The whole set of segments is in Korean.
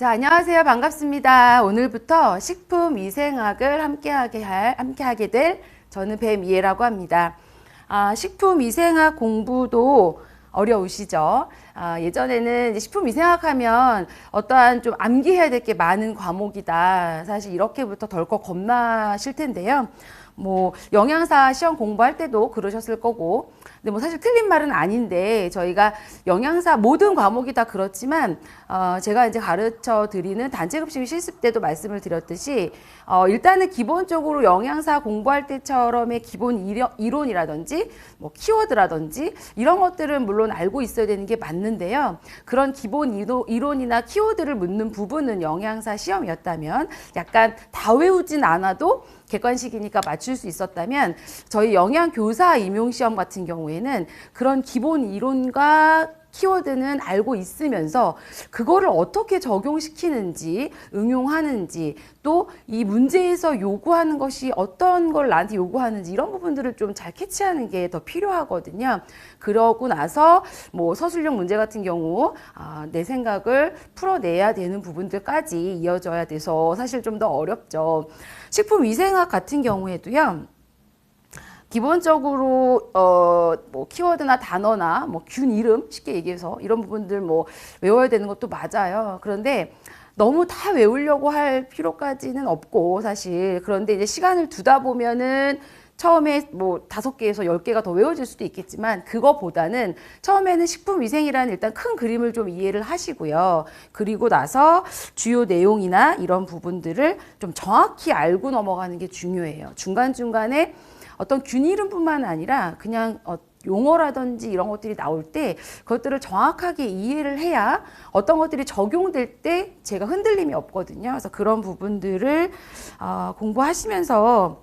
자, 안녕하세요. 반갑습니다. 오늘부터 식품위생학을 함께하게 될 저는 뱀이해라고 합니다. 식품위생학 공부도 어려우시죠? 예전에는 이제 식품위생학 하면 어떠한 좀 암기해야 될 게 많은 과목이다. 사실 이렇게부터 덜컥 겁나실 텐데요. 뭐 영양사 시험 공부할 때도 그러셨을 거고, 근데 뭐 사실 틀린 말은 아닌데 저희가 영양사 모든 과목이 다 그렇지만 제가 이제 가르쳐 드리는 단체급식 실습 때도 말씀을 드렸듯이 일단은 기본적으로 영양사 공부할 때처럼의 기본 이론이라든지 뭐 키워드라든지 이런 것들은 물론 알고 있어야 되는 게 맞는데요. 그런 기본 이론이나 키워드를 묻는 부분은 영양사 시험이었다면 약간 다 외우진 않아도 객관식이니까 맞출 수 있었다면 저희 영양교사 임용시험 같은 경우에는 그런 기본 이론과 키워드는 알고 있으면서 그거를 어떻게 적용시키는지 응용하는지 또 이 문제에서 요구하는 것이 어떤 걸 나한테 요구하는지 이런 부분들을 좀 잘 캐치하는 게 더 필요하거든요. 그러고 나서 뭐 서술형 문제 같은 경우 내 생각을 풀어내야 되는 부분들까지 이어져야 돼서 사실 좀 더 어렵죠. 식품위생학 같은 경우에도요. 기본적으로 뭐 키워드나 단어나 뭐 균 이름 쉽게 얘기해서 이런 부분들 뭐 외워야 되는 것도 맞아요. 그런데 너무 다 외우려고 할 필요까지는 없고 사실 그런데 이제 시간을 두다 보면은 처음에 뭐 5개에서 10개가 더 외워질 수도 있겠지만 그거보다는 처음에는 식품위생이라는 일단 큰 그림을 좀 이해를 하시고요. 그리고 나서 주요 내용이나 이런 부분들을 좀 정확히 알고 넘어가는 게 중요해요. 중간중간에 어떤 균 이름뿐만 아니라 그냥 용어라든지 이런 것들이 나올 때 그것들을 정확하게 이해를 해야 어떤 것들이 적용될 때 제가 흔들림이 없거든요. 그래서 그런 부분들을 공부하시면서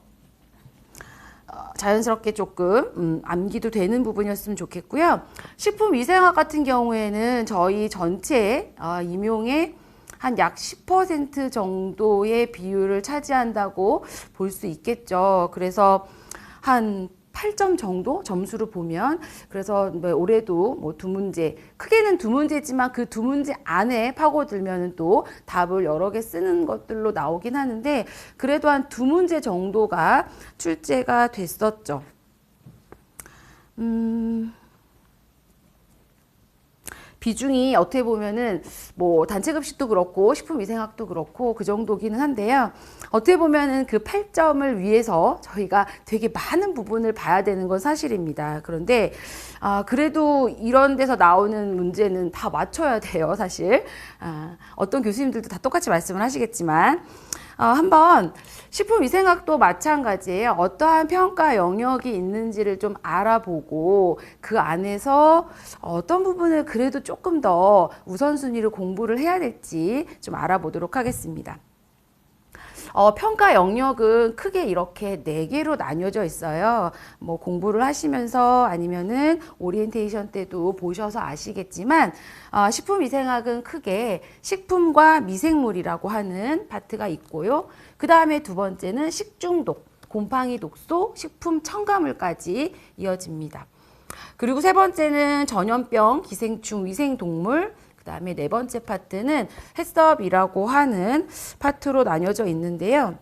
자연스럽게 조금 암기도 되는 부분이었으면 좋겠고요. 식품위생학 같은 경우에는 저희 전체 임용의 한 약 10% 정도의 비율을 차지한다고 볼 수 있겠죠. 그래서 한 8점 정도 점수를 보면 그래서 뭐 올해도 뭐 2문제 크게는 2문제지만 그 2문제 안에 파고들면 또 답을 여러 개 쓰는 것들로 나오긴 하는데 그래도 한 2문제 정도가 출제가 됐었죠. 비중이 어떻게 보면은 뭐 단체급식도 그렇고 식품위생학도 그렇고 그 정도기는 한데요. 어떻게 보면은 그 8점을 위해서 저희가 되게 많은 부분을 봐야 되는 건 사실입니다. 그런데 그래도 이런 데서 나오는 문제는 다 맞춰야 돼요, 사실. 어떤 교수님들도 다 똑같이 말씀을 하시겠지만 한번 식품위생학도 마찬가지예요. 어떠한 평가 영역이 있는지를 좀 알아보고 그 안에서 어떤 부분을 그래도 조금 더 우선순위를 공부를 해야 될지 좀 알아보도록 하겠습니다. 평가 영역은 크게 이렇게 4개로 나뉘어져 있어요. 뭐 공부를 하시면서 아니면은 오리엔테이션 때도 보셔서 아시겠지만 식품위생학은 크게 식품과 미생물이라고 하는 파트가 있고요. 그 다음에 두 번째는 식중독, 곰팡이 독소, 식품 첨가물까지 이어집니다. 그리고 세 번째는 전염병, 기생충, 위생동물, 그 다음에 네 번째 파트는 해썹이라고 하는 파트로 나뉘어져 있는데요.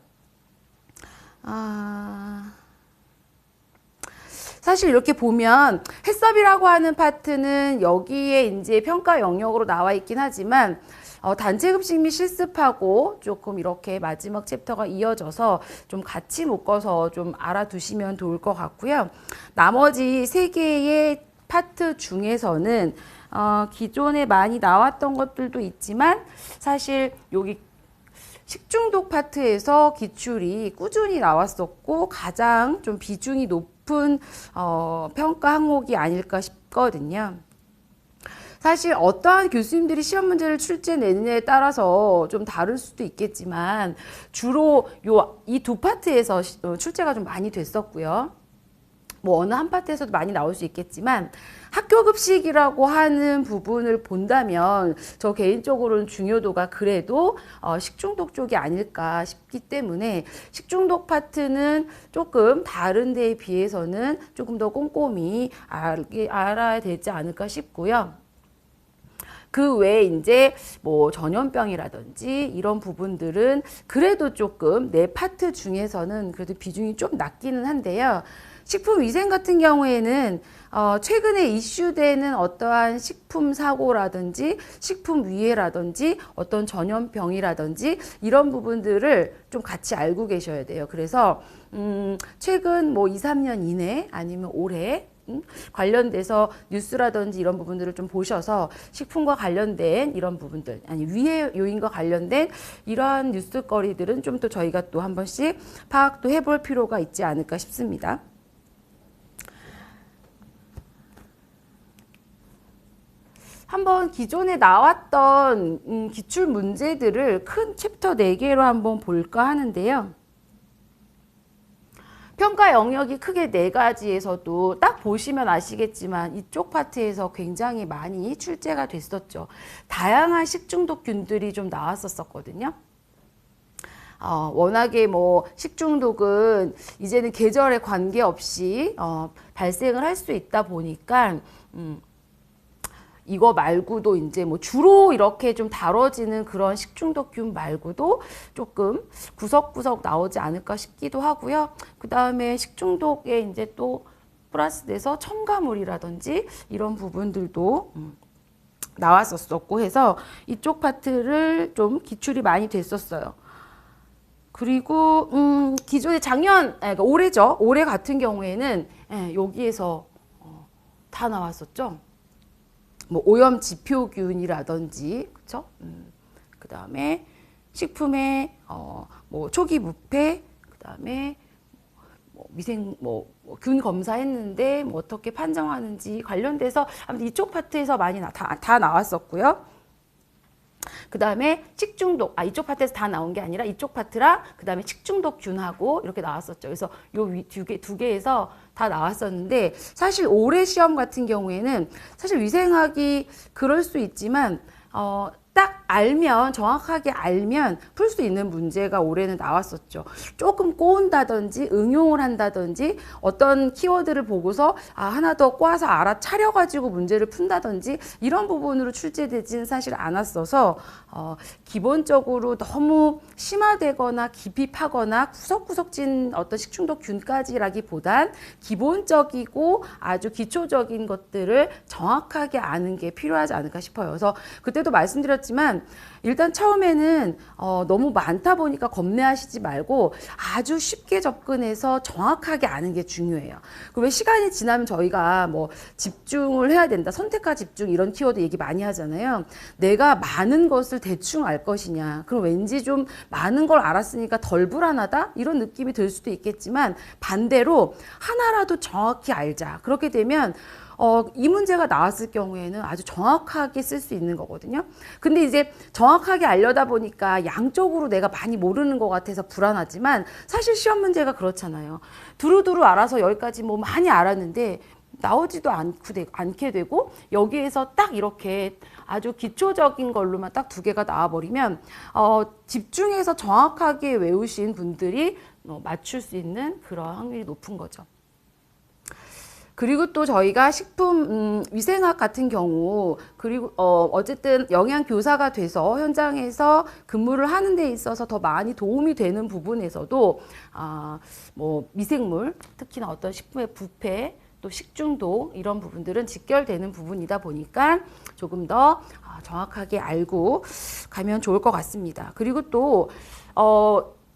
사실 이렇게 보면 해썹이라고 하는 파트는 여기에 이제 평가 영역으로 나와 있긴 하지만 단체급식 및 실습하고 조금 이렇게 마지막 챕터가 이어져서 좀 같이 묶어서 좀 알아두시면 좋을 것 같고요. 나머지 3개의 파트 중에서는 기존에 많이 나왔던 것들도 있지만 사실 여기 식중독 파트에서 기출이 꾸준히 나왔었고 가장 좀 비중이 높은 평가 항목이 아닐까 싶거든요. 사실 어떠한 교수님들이 시험 문제를 출제내느냐에 따라서 좀 다를 수도 있겠지만 주로 이 두 파트에서 출제가 좀 많이 됐었고요. 뭐 어느 한 파트에서도 많이 나올 수 있겠지만 학교급식이라고 하는 부분을 본다면 저 개인적으로는 중요도가 그래도 식중독 쪽이 아닐까 싶기 때문에 식중독 파트는 조금 다른 데에 비해서는 조금 더 꼼꼼히 알아야 되지 않을까 싶고요. 그 외에 이제 뭐 전염병이라든지 이런 부분들은 그래도 조금 네 파트 중에서는 그래도 비중이 좀 낮기는 한데요. 식품위생 같은 경우에는 최근에 이슈되는 어떠한 식품 사고라든지 식품 위해라든지 어떤 전염병이라든지 이런 부분들을 좀 같이 알고 계셔야 돼요. 그래서 최근 뭐 2, 3년 이내 아니면 올해 관련돼서 뉴스라든지 이런 부분들을 좀 보셔서 식품과 관련된 이런 부분들, 아니 위해 요인과 관련된 이러한 뉴스거리들은 좀 더 저희가 또 한 번씩 파악도 해볼 필요가 있지 않을까 싶습니다. 한번 기존에 나왔던 기출 문제들을 큰 챕터 4개로 한번 볼까 하는데요. 평가 영역이 크게 4가지에서도 딱 보시면 아시겠지만 이쪽 파트에서 굉장히 많이 출제가 됐었죠. 다양한 식중독균들이 좀 나왔었거든요. 워낙에 뭐 식중독은 이제는 계절에 관계없이 발생을 할 수 있다 보니까 이거 말고도 이제 뭐 주로 이렇게 좀 다뤄지는 그런 식중독균 말고도 조금 구석구석 나오지 않을까 싶기도 하고요. 그 다음에 식중독에 이제 또 플러스 돼서 첨가물이라든지 이런 부분들도 나왔었고 해서 이쪽 파트를 좀 기출이 많이 됐었어요. 그리고 기존에 그러니까 올해죠. 올해 같은 경우에는 여기에서 다 나왔었죠. 뭐 오염 지표균이라든지 그렇죠? 그다음에 식품의 뭐 초기 부패, 그다음에 뭐 미생 균 검사했는데 뭐 어떻게 판정하는지 관련돼서 아무튼 이쪽 파트에서 많이 다 나왔었고요. 그 다음에 식중독, 이쪽 파트에서 다 나온 게 아니라 이쪽 파트랑 그 다음에 식중독균하고 이렇게 나왔었죠. 그래서 요 두 개에서 다 나왔었는데 사실 올해 시험 같은 경우에는 사실 위생학이 그럴 수 있지만 딱 알면 정확하게 알면 풀 수 있는 문제가 올해는 나왔었죠. 조금 꼬은다든지 응용을 한다든지 어떤 키워드를 보고서 하나 더 꼬아서 알아차려가지고 문제를 푼다든지 이런 부분으로 출제되지는 사실 않았어서 기본적으로 너무 심화되거나 깊이 파거나 구석구석 찐 어떤 식중독균까지라기보단 기본적이고 아주 기초적인 것들을 정확하게 아는 게 필요하지 않을까 싶어요. 그래서 그때도 말씀드렸지만 일단 처음에는 너무 많다 보니까 겁내하시지 말고 아주 쉽게 접근해서 정확하게 아는 게 중요해요. 왜 시간이 지나면 저희가 뭐 집중을 해야 된다, 선택과 집중 이런 키워드 얘기 많이 하잖아요. 내가 많은 것을 대충 알 것이냐, 그럼 왠지 좀 많은 걸 알았으니까 덜 불안하다 이런 느낌이 들 수도 있겠지만 반대로 하나라도 정확히 알자. 그렇게 되면 이 문제가 나왔을 경우에는 아주 정확하게 쓸 수 있는 거거든요. 근데 이제 정확하게 알려다 보니까 양쪽으로 내가 많이 모르는 것 같아서 불안하지만 사실 시험 문제가 그렇잖아요. 두루두루 알아서 여기까지 뭐 많이 알았는데 나오지도 않게 되고 여기에서 딱 이렇게 아주 기초적인 걸로만 딱 2개가 나와버리면 집중해서 정확하게 외우신 분들이 맞출 수 있는 그런 확률이 높은 거죠. 그리고 또 저희가 식품 위생학 같은 경우 그리고 어쨌든 영양 교사가 돼서 현장에서 근무를 하는 데 있어서 더 많이 도움이 되는 부분에서도 뭐 미생물 특히나 어떤 식품의 부패 또 식중독 이런 부분들은 직결되는 부분이다 보니까 조금 더 정확하게 알고 가면 좋을 것 같습니다. 그리고 또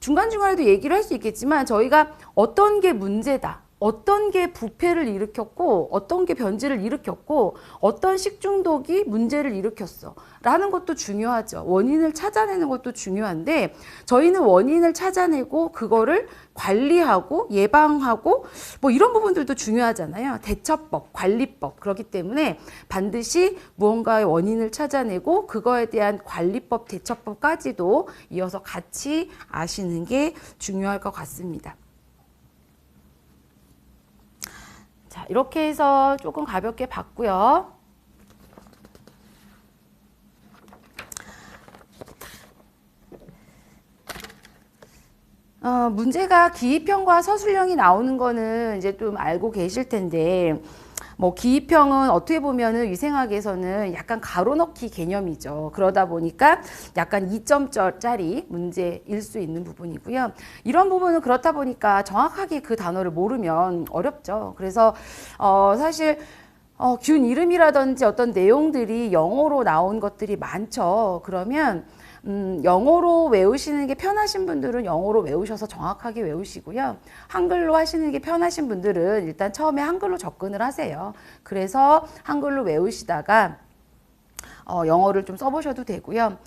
중간중간에도 얘기를 할 수 있겠지만 저희가 어떤 게 문제다, 어떤 게 부패를 일으켰고 어떤 게 변질을 일으켰고 어떤 식중독이 문제를 일으켰어 라는 것도 중요하죠. 원인을 찾아내는 것도 중요한데 저희는 원인을 찾아내고 그거를 관리하고 예방하고 뭐 이런 부분들도 중요하잖아요. 대처법, 관리법. 그렇기 때문에 반드시 무언가의 원인을 찾아내고 그거에 대한 관리법, 대처법까지도 이어서 같이 아시는 게 중요할 것 같습니다. 자, 이렇게 해서 조금 가볍게 봤고요. 문제가 기입형과 서술형이 나오는 거는 이제 좀 알고 계실 텐데 뭐 기입형은 어떻게 보면은 위생학에서는 약간 가로넣기 개념이죠. 그러다 보니까 약간 2점짜리 문제일 수 있는 부분이고요. 이런 부분은 그렇다 보니까 정확하게 그 단어를 모르면 어렵죠. 그래서 사실 균 이름이라든지 어떤 내용들이 영어로 나온 것들이 많죠. 그러면 영어로 외우시는 게 편하신 분들은 영어로 외우셔서 정확하게 외우시고요. 한글로 하시는 게 편하신 분들은 일단 처음에 한글로 접근을 하세요. 그래서 한글로 외우시다가 영어를 좀 써보셔도 되고요.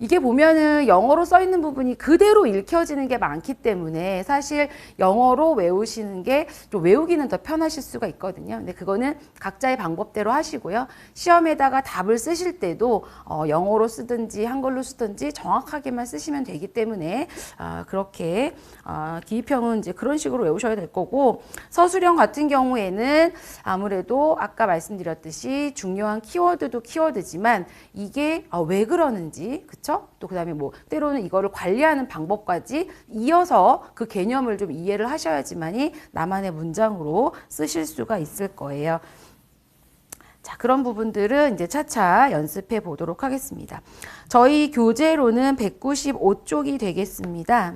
이게 보면은 영어로 써 있는 부분이 그대로 읽혀지는 게 많기 때문에 사실 영어로 외우시는 게 좀 외우기는 더 편하실 수가 있거든요. 근데 그거는 각자의 방법대로 하시고요. 시험에다가 답을 쓰실 때도 영어로 쓰든지 한글로 쓰든지 정확하게만 쓰시면 되기 때문에 그렇게 기입형은 이제 그런 식으로 외우셔야 될 거고, 서술형 같은 경우에는 아무래도 아까 말씀드렸듯이 중요한 키워드도 키워드지만 이게 왜 그러는지, 그쵸? 또 그다음에 뭐 때로는 이거를 관리하는 방법까지 이어서 그 개념을 좀 이해를 하셔야지만이 나만의 문장으로 쓰실 수가 있을 거예요. 자, 그런 부분들은 이제 차차 연습해 보도록 하겠습니다. 저희 교재로는 195쪽이 되겠습니다.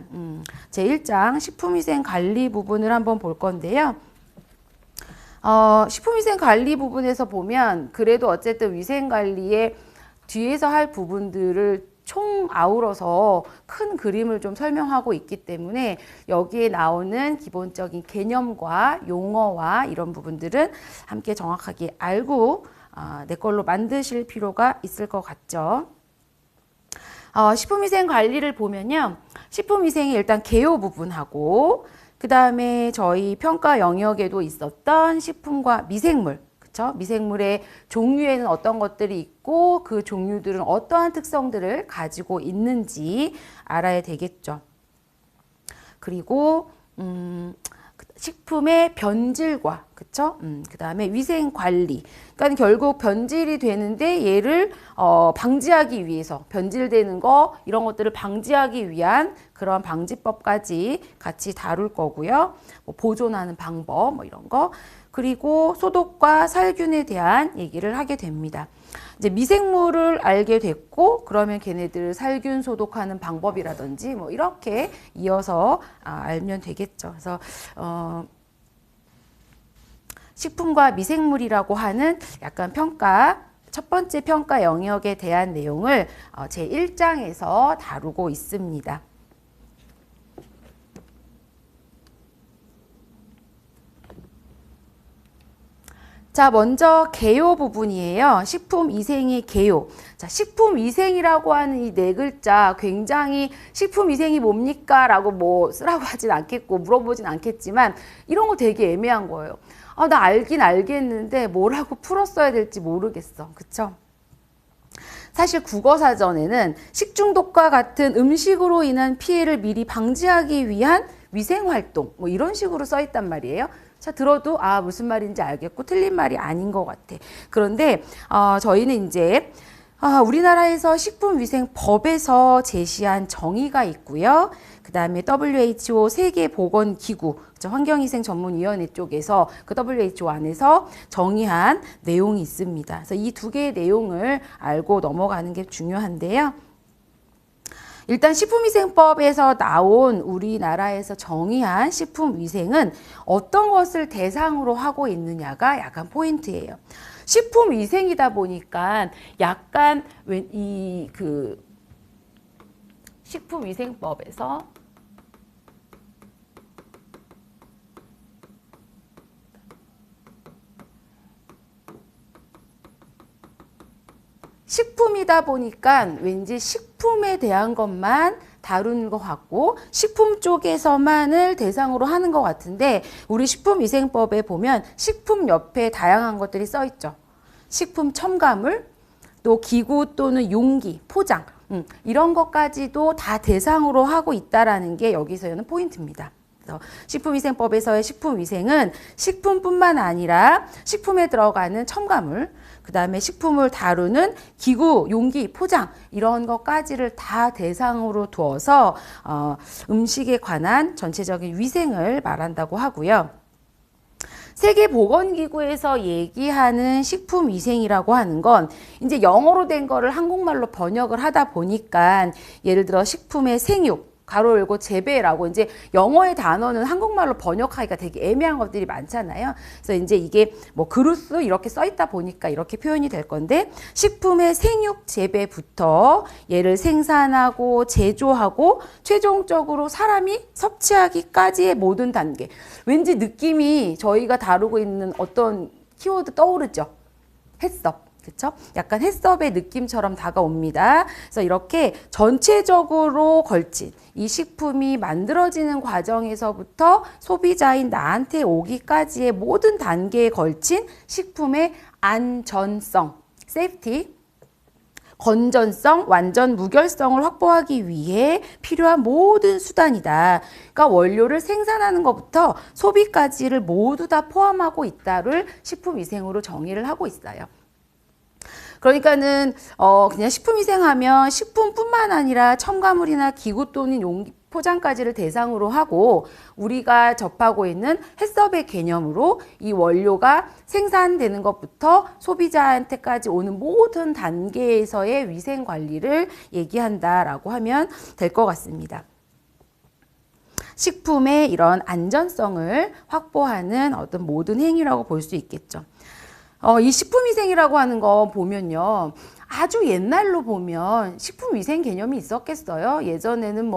제1장 식품위생관리 부분을 한번 볼 건데요. 식품위생관리 부분에서 보면 그래도 어쨌든 위생관리의 뒤에서 할 부분들을 총 아우러서 큰 그림을 좀 설명하고 있기 때문에 여기에 나오는 기본적인 개념과 용어와 이런 부분들은 함께 정확하게 알고 내 걸로 만드실 필요가 있을 것 같죠. 식품위생 관리를 보면요. 식품위생이 일단 개요 부분하고 그 다음에 저희 평가 영역에도 있었던 식품과 미생물, 그쵸? 미생물의 종류에는 어떤 것들이 있고 그 종류들은 어떠한 특성들을 가지고 있는지 알아야 되겠죠. 그리고 식품의 변질과, 그쵸? 그 다음에 위생 관리. 그러니까 결국 변질이 되는데 얘를 방지하기 위해서 변질되는 거 이런 것들을 방지하기 위한 그런 방지법까지 같이 다룰 거고요. 뭐 보존하는 방법 뭐 이런 거. 그리고 소독과 살균에 대한 얘기를 하게 됩니다. 이제 미생물을 알게 됐고 그러면 걔네들을 살균 소독하는 방법이라든지 뭐 이렇게 이어서 알면 되겠죠. 그래서 식품과 미생물이라고 하는 약간 평가, 첫 번째 평가 영역에 대한 내용을 제1장에서 다루고 있습니다. 자, 먼저 개요 부분이에요. 식품위생의 개요. 자, 식품위생이라고 하는 이 네 글자 굉장히 식품위생이 뭡니까? 라고 뭐 쓰라고 하진 않겠고 물어보진 않겠지만 이런 거 되게 애매한 거예요. 나 알긴 알겠는데 뭐라고 풀었어야 될지 모르겠어. 그쵸? 사실 국어사전에는 식중독과 같은 음식으로 인한 피해를 미리 방지하기 위한 위생활동 뭐 이런 식으로 써 있단 말이에요. 자, 들어도 무슨 말인지 알겠고 틀린 말이 아닌 것 같아. 그런데 저희는 이제 우리나라에서 식품위생법에서 제시한 정의가 있고요. 그 다음에 WHO 세계보건기구 환경위생전문위원회 쪽에서 그 WHO 안에서 정의한 내용이 있습니다. 그래서 이 두 개의 내용을 알고 넘어가는 게 중요한데요. 일단 식품위생법에서 나온 우리나라에서 정의한 식품위생은 어떤 것을 대상으로 하고 있느냐가 약간 포인트예요. 식품위생이다 보니까 약간 식품위생법에서 식품이다 보니까 왠지 식품에 대한 것만 다루는 것 같고 식품 쪽에서만을 대상으로 하는 것 같은데 우리 식품위생법에 보면 식품 옆에 다양한 것들이 써 있죠. 식품 첨가물, 또 기구 또는 용기, 포장 이런 것까지도 다 대상으로 하고 있다라는 게 여기서는 포인트입니다. 그래서 식품위생법에서의 식품위생은 식품뿐만 아니라 식품에 들어가는 첨가물, 그 다음에 식품을 다루는 기구, 용기, 포장 이런 것까지를 다 대상으로 두어서 음식에 관한 전체적인 위생을 말한다고 하고요. 세계보건기구에서 얘기하는 식품위생이라고 하는 건 이제 영어로 된 거를 한국말로 번역을 하다 보니까 예를 들어 식품의 생육, 가로 열고 재배라고 이제 영어의 단어는 한국말로 번역하기가 되게 애매한 것들이 많잖아요. 그래서 이제 이게 뭐 그루스 이렇게 써 있다 보니까 이렇게 표현이 될 건데 식품의 생육 재배부터 얘를 생산하고 제조하고 최종적으로 사람이 섭취하기까지의 모든 단계. 왠지 느낌이 저희가 다루고 있는 어떤 키워드 떠오르죠? 해썹. 그쵸? 약간 해썹의 느낌처럼 다가옵니다. 그래서 이렇게 전체적으로 걸친 이 식품이 만들어지는 과정에서부터 소비자인 나한테 오기까지의 모든 단계에 걸친 식품의 안전성, 세이프티, 건전성, 완전 무결성을 확보하기 위해 필요한 모든 수단이다. 그러니까 원료를 생산하는 것부터 소비까지를 모두 다 포함하고 있다를 식품위생으로 정의를 하고 있어요. 그러니까는 그냥 식품위생하면 식품뿐만 아니라 첨가물이나 기구 또는 용기 포장까지를 대상으로 하고 우리가 접하고 있는 해썹의 개념으로 이 원료가 생산되는 것부터 소비자한테까지 오는 모든 단계에서의 위생 관리를 얘기한다라고 하면 될 것 같습니다. 식품의 이런 안전성을 확보하는 어떤 모든 행위라고 볼 수 있겠죠. 이 식품위생이라고 하는 거 보면요. 아주 옛날로 보면 식품위생 개념이 있었겠어요? 예전에는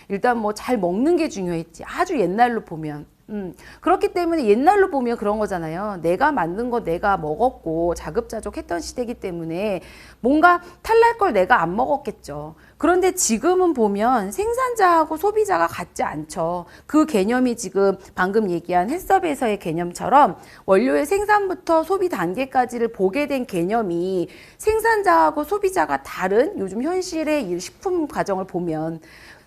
일단 잘 먹는 게 중요했지. 아주 옛날로 보면. 그렇기 때문에 옛날로 보면 그런 거잖아요. 내가 만든 거 내가 먹었고 자급자족했던 시대이기 때문에 뭔가 탈날 걸 내가 안 먹었겠죠. 그런데 지금은 보면 생산자하고 소비자가 같지 않죠. 그 개념이 지금 방금 얘기한 해썹에서의 개념처럼 원료의 생산부터 소비 단계까지를 보게 된 개념이 생산자하고 소비자가 다른 요즘 현실의 이 식품 과정을 보면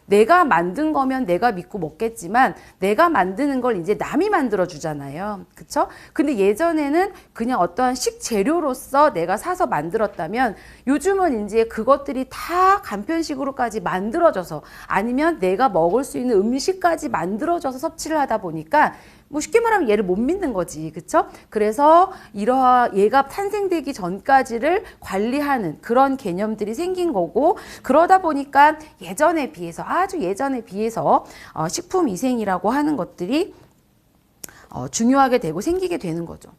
내가 만든 거면 내가 믿고 먹겠지만 내가 만드는 걸 이제 남이 만들어 주잖아요. 그쵸? 근데 예전에는 그냥 어떠한 식재료로서 내가 사서 만들었다면 요즘은 이제 그것들이 다 간편식으로까지 만들어져서 아니면 내가 먹을 수 있는 음식까지 만들어져서 섭취를 하다 보니까 쉽게 말하면 얘를 못 믿는 거지. 그쵸? 그래서 얘가 탄생되기 전까지를 관리하는 그런 개념들이 생긴 거고 그러다 보니까 예전에 비해서 아주 예전에 비해서 식품위생이라고 하는 것들이 중요하게 되고 생기게 되는 거죠.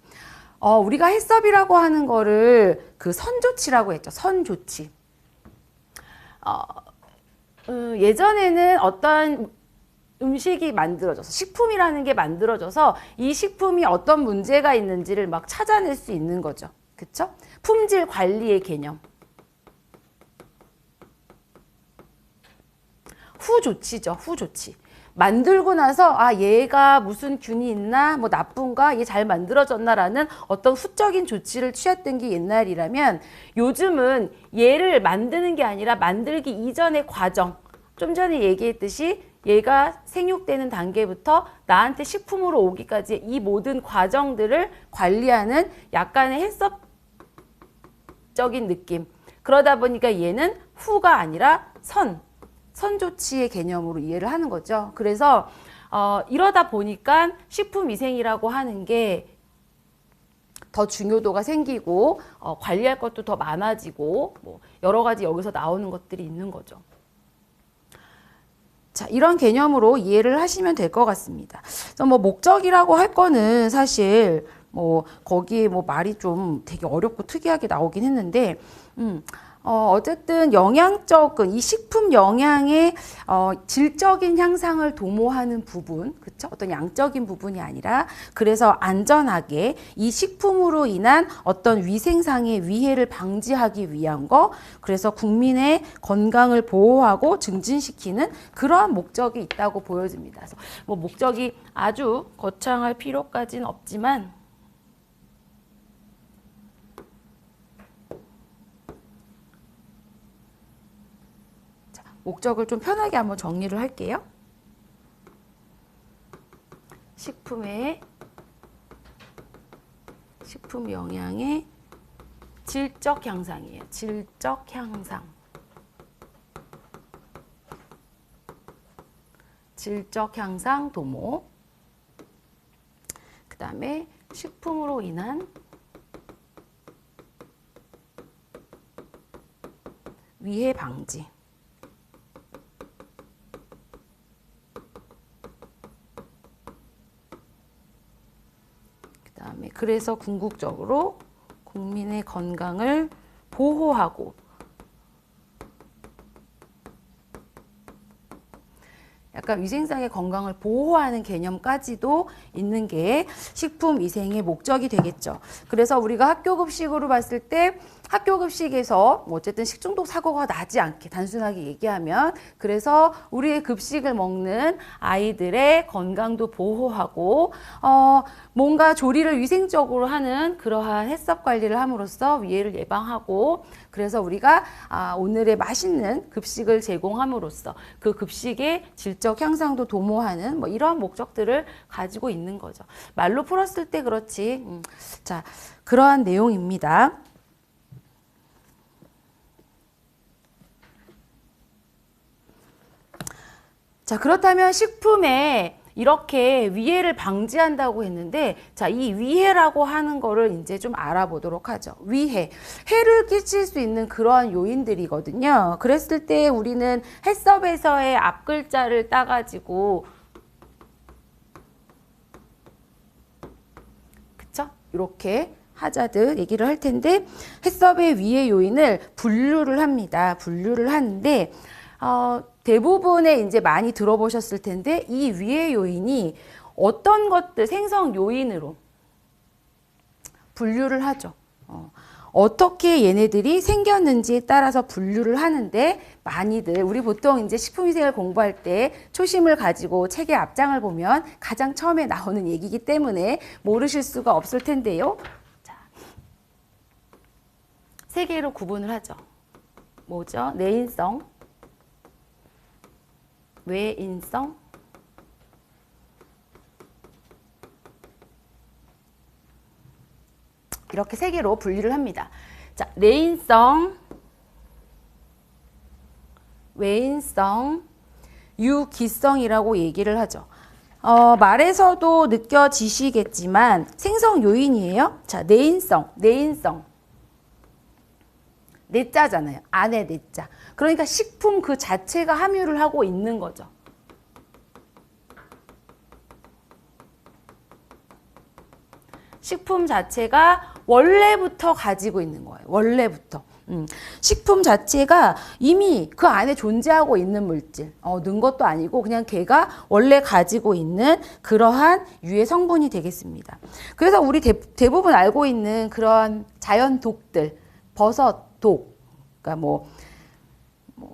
우리가 해썹이라고 하는 거를 그 선조치라고 했죠. 선조치. 예전에는 어떤 음식이 만들어져서 식품이라는 게 만들어져서 이 식품이 어떤 문제가 있는지를 막 찾아낼 수 있는 거죠. 그쵸? 품질 관리의 개념. 후조치죠. 후조치. 만들고 나서 얘가 무슨 균이 있나 나쁜가 얘 잘 만들어졌나라는 어떤 후적인 조치를 취했던 게 옛날이라면 요즘은 얘를 만드는 게 아니라 만들기 이전의 과정 좀 전에 얘기했듯이 얘가 생육되는 단계부터 나한테 식품으로 오기까지 이 모든 과정들을 관리하는 약간의 해썹적인 느낌. 그러다 보니까 얘는 후가 아니라 선조치의 개념으로 이해를 하는 거죠. 그래서 이러다 보니까 식품위생이라고 하는 게 더 중요도가 생기고 관리할 것도 더 많아지고 여러 가지 여기서 나오는 것들이 있는 거죠. 자, 이런 개념으로 이해를 하시면 될 것 같습니다. 그래서 목적이라고 할 거는 사실 거기에 말이 좀 되게 어렵고 특이하게 나오긴 했는데, 어쨌든 영양적인 이 식품 영양의 질적인 향상을 도모하는 부분, 그쵸? 어떤 양적인 부분이 아니라 그래서 안전하게 이 식품으로 인한 어떤 위생상의 위해를 방지하기 위한 거, 그래서 국민의 건강을 보호하고 증진시키는 그러한 목적이 있다고 보여집니다. 그래서 목적이 아주 거창할 필요까지는 없지만. 목적을 좀 편하게 한번 정리를 할게요. 식품 영양의 질적 향상이에요. 질적 향상. 질적 향상 도모. 그 다음에 그다음에 식품으로 인한 위해 방지. 그다음에 그래서 궁극적으로 국민의 건강을 보호하고 약간 위생상의 건강을 보호하는 개념까지도 있는 게 식품위생의 목적이 되겠죠. 그래서 우리가 학교급식으로 봤을 때 학교급식에서 뭐 어쨌든 식중독 사고가 나지 않게 단순하게 얘기하면 그래서 우리의 급식을 먹는 아이들의 건강도 보호하고 뭔가 조리를 위생적으로 하는 그러한 해썹 관리를 함으로써 위해를 예방하고 그래서 우리가 오늘의 맛있는 급식을 제공함으로써 그 급식의 질적 향상도 도모하는 뭐 이러한 목적들을 가지고 있는 거죠. 말로 풀었을 때 그렇지. 자, 그러한 내용입니다. 자, 그렇다면 식품에 이렇게 위해를 방지한다고 했는데 자, 이 위해라고 하는 거를 이제 좀 알아보도록 하죠. 위해. 해를 끼칠 수 있는 그러한 요인들이거든요. 그랬을 때 우리는 해썹에서의 앞글자를 따가지고 그쵸? 이렇게 하자드 얘기를 할 텐데 해썹의 위해 요인을 분류를 합니다. 분류를 하는데 대부분의 이제 많이 들어보셨을 텐데 이 위해 요인이 어떤 것들 생성 요인으로 분류를 하죠. 어떻게 얘네들이 생겼는지에 따라서 분류를 하는데 많이들 우리 보통 이제 식품위생을 공부할 때 초심을 가지고 책의 앞장을 보면 가장 처음에 나오는 얘기이기 때문에 모르실 수가 없을 텐데요. 자, 세 개로 구분을 하죠. 뭐죠? 내인성, 외인성, 이렇게 세 개로 분류를 합니다. 자, 내인성, 외인성, 유기성이라고 얘기를 하죠. 말에서도 느껴지시겠지만 생성 요인이에요. 자, 내인성. 내자잖아요. 안에 내자. 그러니까 식품 그 자체가 함유를 하고 있는 거죠. 식품 자체가 원래부터 가지고 있는 거예요. 원래부터. 식품 자체가 이미 그 안에 존재하고 있는 물질. 는 것도 아니고 그냥 걔가 원래 가지고 있는 그러한 유해 성분이 되겠습니다. 그래서 우리 대부분 알고 있는 그런 자연 독들, 버섯, 독, 그러니까 뭐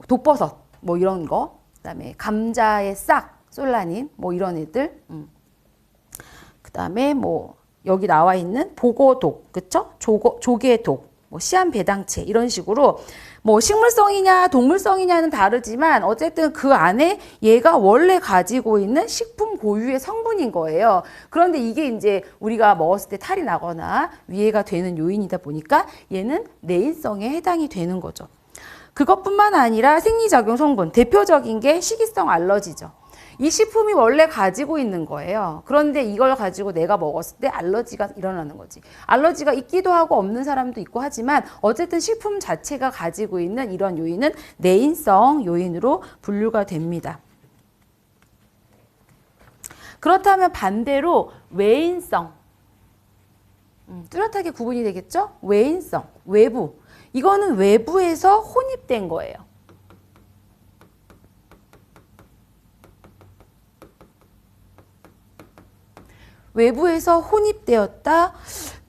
독버섯, 뭐 이런 거, 그다음에 감자의 싹, 솔라닌, 뭐 이런 애들, 그다음에 뭐 여기 나와 있는 보고독, 그쵸? 조개독, 뭐 씨암배당체 이런 식으로 뭐 식물성이냐 동물성이냐는 다르지만 어쨌든 그 안에 얘가 원래 가지고 있는 식품 고유의 성분인 거예요. 그런데 이게 이제 우리가 먹었을 때 탈이 나거나 위해가 되는 요인이다 보니까 얘는 내인성에 해당이 되는 거죠. 그것뿐만 아니라 생리작용 성분, 대표적인 게 식이성 알러지죠. 이 식품이 원래 가지고 있는 거예요. 그런데 이걸 가지고 내가 먹었을 때 알러지가 일어나는 거지. 알러지가 있기도 하고 없는 사람도 있고 하지만 어쨌든 식품 자체가 가지고 있는 이런 요인은 내인성 요인으로 분류가 됩니다. 그렇다면 반대로 외인성. 뚜렷하게 구분이 되겠죠? 외인성, 외부. 이거는 외부에서 혼입된 거예요. 외부에서 혼입되었다.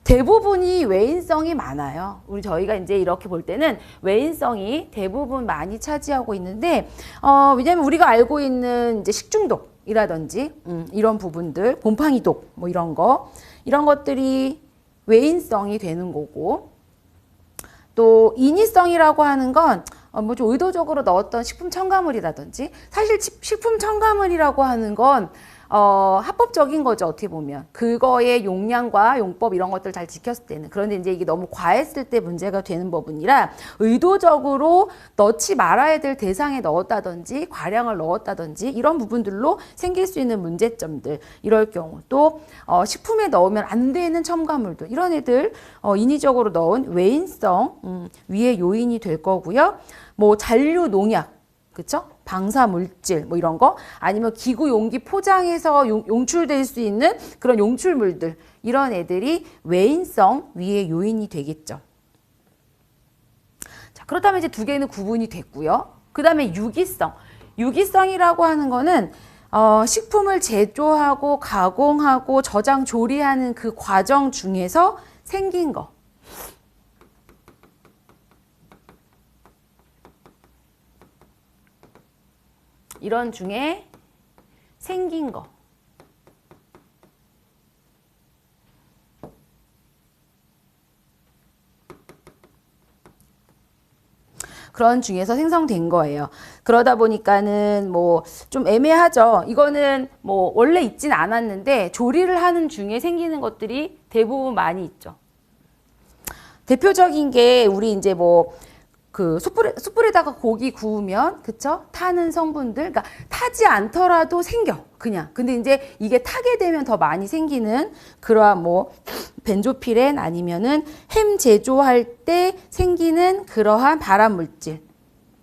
대부분이 외인성이 많아요. 저희가 이제 이렇게 볼 때는 외인성이 대부분 많이 차지하고 있는데, 왜냐면 우리가 알고 있는 이제 식중독이라든지, 이런 부분들, 곰팡이독, 뭐 이런 것들이 외인성이 되는 거고, 또 인위성이라고 하는 건 뭐 좀 의도적으로 넣었던 식품 첨가물이라든지, 사실 식품 첨가물이라고 하는 건 합법적인 거죠. 어떻게 보면. 그거의 용량과 용법 이런 것들 잘 지켰을 때는. 그런데 이제 이게 너무 과했을 때 문제가 되는 부분이라 의도적으로 넣지 말아야 될 대상에 넣었다든지 과량을 넣었다든지 이런 부분들로 생길 수 있는 문제점들. 이럴 경우 또 식품에 넣으면 안 되는 첨가물들. 이런 애들 인위적으로 넣은 외인성 위의 요인이 될 거고요. 뭐 잔류 농약. 그쵸? 방사 물질 뭐 이런 거 아니면 기구 용기 포장해서 용출될 수 있는 그런 용출물들 이런 애들이 외인성 위의 요인이 되겠죠. 자, 그렇다면 이제 두 개는 구분이 됐고요. 그 다음에 유기성. 유기성이라고 하는 거는 식품을 제조하고 가공하고 저장 조리하는 그 과정 중에서 생긴 거. 이런 중에 생긴 거. 그런 중에서 생성된 거예요. 그러다 보니까는 뭐 좀 애매하죠. 이거는 뭐 원래 있진 않았는데 조리를 하는 중에 생기는 것들이 대부분 많이 있죠. 대표적인 게 우리 이제 뭐 그 숯불에다가 고기 구우면 그쵸? 타는 성분들 그러니까 타지 않더라도 생겨 그냥. 근데 이제 이게 타게 되면 더 많이 생기는 그러한 뭐 벤조피렌 아니면은 햄 제조할 때 생기는 그러한 발암 물질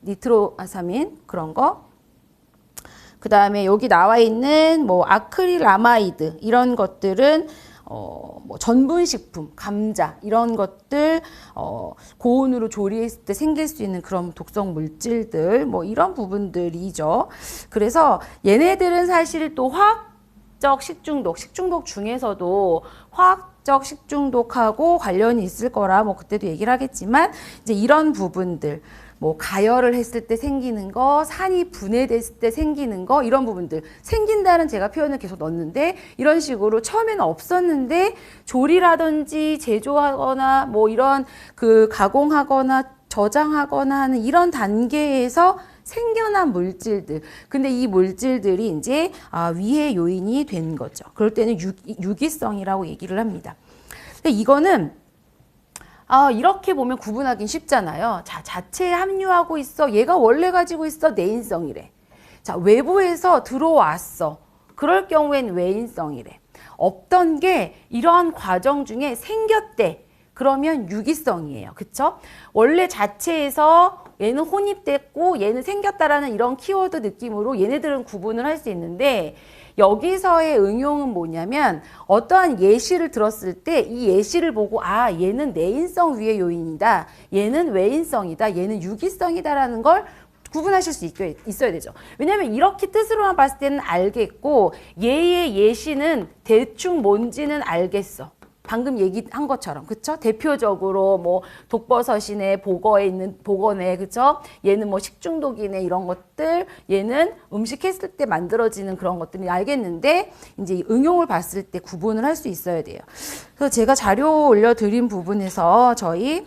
니트로아사민 그런 거. 그 다음에 여기 나와 있는 뭐 아크릴아마이드 이런 것들은 뭐 전분식품, 감자 이런 것들 고온으로 조리했을 때 생길 수 있는 그런 독성 물질들 뭐 이런 부분들이죠. 그래서 얘네들은 사실 또 화학적 식중독 중에서도 화학적 식중독하고 관련이 있을 거라 뭐 그때도 얘기를 하겠지만 이제 이런 부분들 뭐 가열을 했을 때 생기는 거, 산이 분해됐을 때 생기는 거 이런 부분들 생긴다는 제가 표현을 계속 넣었는데 이런 식으로 처음에는 없었는데 조리라든지 제조하거나 뭐 이런 그 가공하거나 저장하거나 하는 이런 단계에서 생겨난 물질들. 근데 이 물질들이 이제 위의 요인이 된 거죠. 그럴 때는 유기성이라고 얘기를 합니다. 근데 이거는 이렇게 보면 구분하긴 쉽잖아요. 자, 자체에 함유하고 있어. 얘가 원래 가지고 있어. 내인성이래. 자, 외부에서 들어왔어. 그럴 경우엔 외인성이래. 없던 게 이러한 과정 중에 생겼대. 그러면 유기성이에요. 그쵸? 원래 자체에서 얘는 혼입됐고 얘는 생겼다라는 이런 키워드 느낌으로 얘네들은 구분을 할 수 있는데 여기서의 응용은 뭐냐면 어떠한 예시를 들었을 때 이 예시를 보고 얘는 내인성 위의 요인이다. 얘는 외인성이다. 얘는 유기성이다라는 걸 구분하실 수 있어야 되죠. 왜냐하면 이렇게 뜻으로만 봤을 때는 알겠고 얘의 예시는 대충 뭔지는 알겠어. 방금 얘기한 것처럼 그쵸? 대표적으로 뭐 독버섯이네 보거에 있는 보거네 그쵸? 얘는 뭐 식중독이네 이런 것들 얘는 음식 했을 때 만들어지는 그런 것들이 알겠는데 이제 응용을 봤을 때 구분을 할 수 있어야 돼요. 그래서 제가 자료 올려드린 부분에서 저희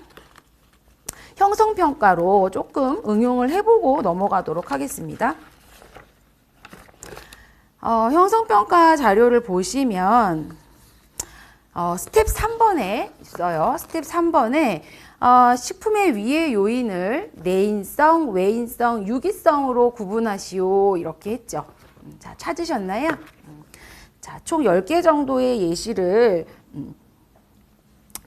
형성평가로 조금 응용을 해보고 넘어가도록 하겠습니다. 형성평가 자료를 보시면 스텝 3번에 있어요. 스텝 3번에 식품의 위의 요인을 내인성, 외인성, 유기성으로 구분하시오 이렇게 했죠. 자, 찾으셨나요? 자, 총 10개 정도의 예시를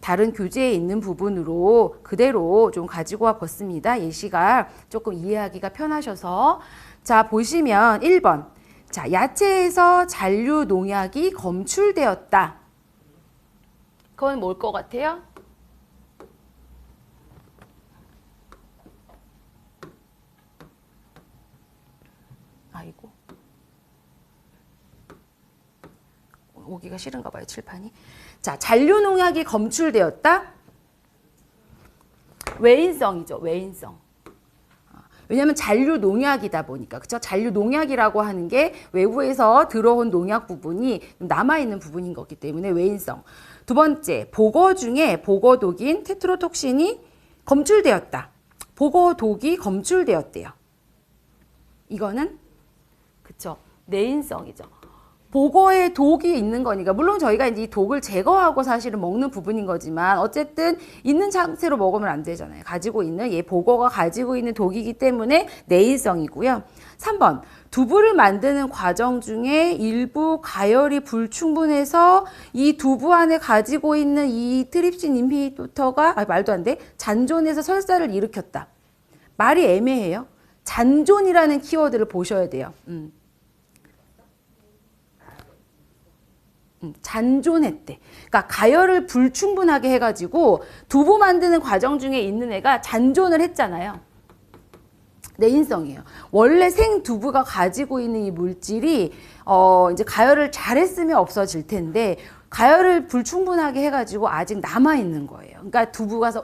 다른 교재에 있는 부분으로 그대로 좀 가지고 와 봤습니다. 예시가 조금 이해하기가 편하셔서. 자, 보시면 1번. 자, 야채에서 잔류 농약이 검출되었다. 그건 뭘 것 같아요? 아이고. 오기가 싫은가 봐요, 칠판이. 자, 잔류 농약이 검출되었다. 외인성이죠, 외인성. 왜냐하면 잔류 농약이다 보니까 그렇죠? 잔류 농약이라고 하는 게 외부에서 들어온 농약 부분이 남아있는 부분인 거기 때문에 외인성. 두 번째, 보거 중에 보거독인 테트로톡신이 검출되었다. 보거독이 검출되었대요. 이거는 그쵸? 내인성이죠. 보거에 독이 있는 거니까, 물론 저희가 이제 이 독을 제거하고 사실은 먹는 부분인 거지만 어쨌든 있는 상태로 먹으면 안 되잖아요. 가지고 있는 보거가 가지고 있는 독이기 때문에 내인성이고요. 3번 두부를 만드는 과정 중에 일부 가열이 불충분해서 이 두부 안에 가지고 있는 이 트립신 인히비터가 말도 안 돼. 잔존해서 설사를 일으켰다. 말이 애매해요. 잔존이라는 키워드를 보셔야 돼요. 잔존했대. 그러니까 가열을 불충분하게 해가지고 두부 만드는 과정 중에 있는 애가 잔존을 했잖아요. 내인성이에요. 원래 생두부가 가지고 있는 이 물질이 이제 가열을 잘했으면 없어질 텐데 가열을 불충분하게 해가지고 아직 남아 있는 거예요. 그러니까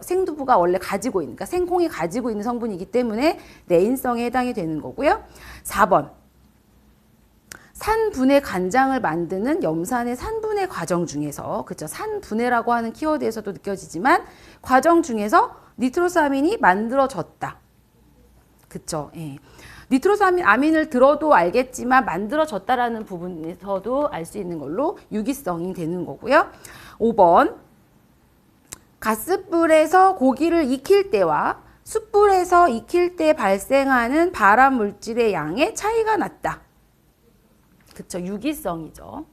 생두부가 원래 가지고 있는, 그러니까 생콩이 가지고 있는 성분이기 때문에 내인성에 해당이 되는 거고요. 4번 산분해 간장을 만드는 염산의 산분해 과정 중에서, 그쵸? 산분해라고 하는 키워드에서도 느껴지지만 과정 중에서 니트로사민이 만들어졌다. 그쵸? 예. 니트로사민을 들어도 알겠지만 만들어졌다라는 부분에서도 알 수 있는 걸로 유기성이 되는 거고요. 5번 가스불에서 고기를 익힐 때와 숯불에서 익힐 때 발생하는 발암 물질의 양의 차이가 났다. 그쵸? 유기성이죠.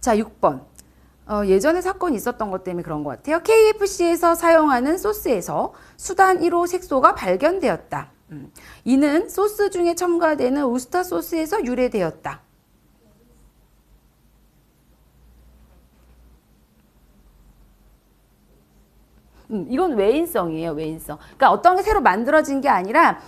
자, 6번. 예전에 사건이 있었던 것 때문에 그런 것 같아요. KFC에서 사용하는 소스에서 수단 1호 색소가 발견되었다. 이는 소스 중에 첨가되는 우스타 소스에서 유래되었다. 이건 외인성이에요. 외인성. 그러니까 어떤 게 새로 만들어진 게 아니라